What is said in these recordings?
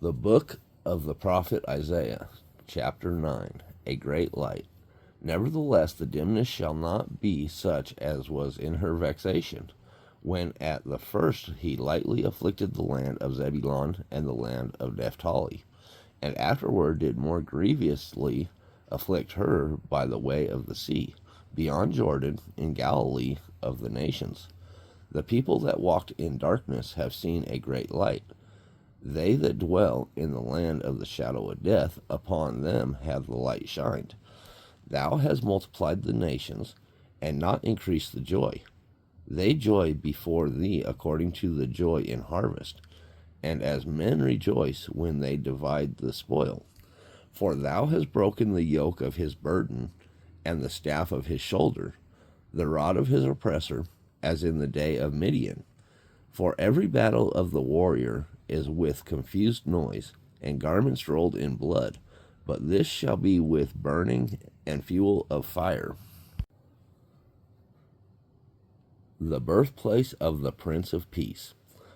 The book of the prophet Isaiah, chapter 9, a great light. Nevertheless, the dimness shall not be such as was in her vexation, when at the first he lightly afflicted the land of Zebulun and the land of Naphtali, and afterward did more grievously afflict her by the way of the sea, beyond Jordan, in Galilee of the nations. The people that walked in darkness have seen a great light. They that dwell in the land of the shadow of death, upon them hath the light shined. Thou hast multiplied the nations, and not increased the joy. They joy before thee according to the joy in harvest, and as men rejoice when they divide the spoil. For thou hast broken the yoke of his burden, and the staff of his shoulder, the rod of his oppressor, as in the day of Midian. For every battle of the warrior is with confused noise, and garments rolled in blood, but this shall be with burning and fuel of fire. The birthplace of the Prince of Peace.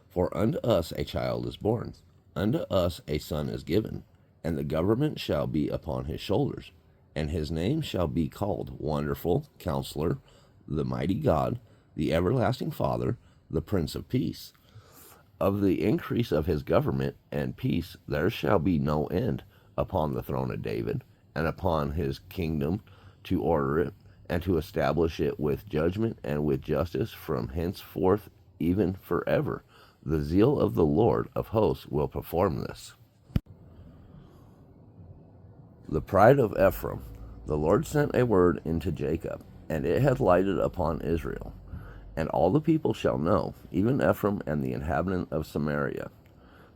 For unto us a child is born, unto us a son is given, and the government shall be upon his shoulders, and his name shall be called Wonderful, Counselor, the Mighty God, the Everlasting Father, the Prince of Peace. Of the increase of his government and peace there shall be no end upon the throne of David, and upon his kingdom, to order it, and to establish it with judgment and with justice from henceforth even forever. The zeal of the Lord of hosts will perform this. The pride of Ephraim. The Lord sent a word into Jacob, and it hath lighted upon Israel. And all the people shall know, even Ephraim and the inhabitant of Samaria,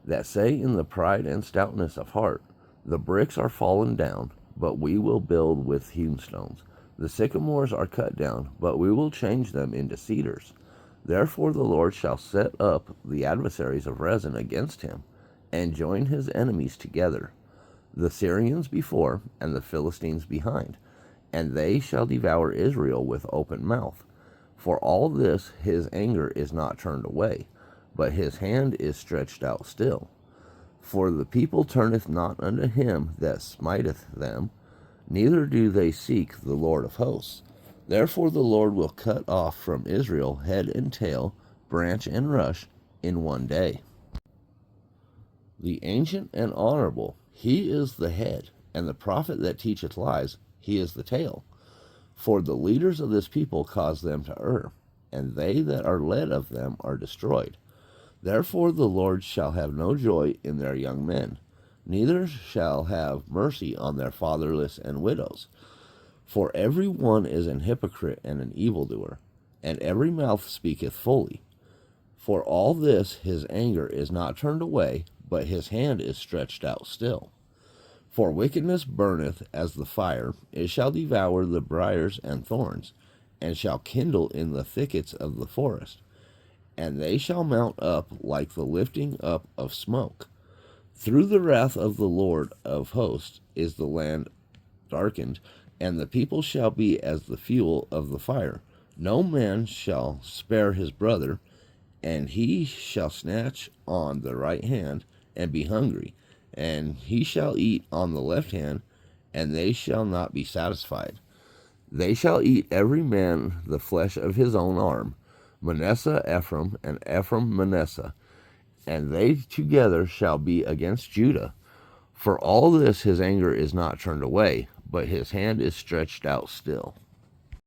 that say in the pride and stoutness of heart, the bricks are fallen down, but we will build with hewn stones. The sycamores are cut down, but we will change them into cedars. Therefore the Lord shall set up the adversaries of Rezin against him, and join his enemies together, the Syrians before, and the Philistines behind, and they shall devour Israel with open mouth. For all this his anger is not turned away, but his hand is stretched out still. For the people turneth not unto him that smiteth them, neither do they seek the Lord of hosts. Therefore the Lord will cut off from Israel head and tail, branch and rush, in one day. The ancient and honorable, he is the head, and the prophet that teacheth lies, he is the tail. For the leaders of this people cause them to err, and they that are led of them are destroyed. Therefore the Lord shall have no joy in their young men, neither shall have mercy on their fatherless and widows. For every one is an hypocrite and an evildoer, and every mouth speaketh fully. For all this his anger is not turned away, but his hand is stretched out still. For wickedness burneth as the fire, it shall devour the briars and thorns, and shall kindle in the thickets of the forest. And they shall mount up like the lifting up of smoke. Through the wrath of the Lord of hosts is the land darkened, and the people shall be as the fuel of the fire. No man shall spare his brother, and he shall snatch on the right hand, and be hungry, and he shall eat on the left hand, and they shall not be satisfied. They shall eat every man the flesh of his own arm, Manasseh Ephraim, and Ephraim Manasseh, and they together shall be against Judah. For all this his anger is not turned away, but his hand is stretched out still.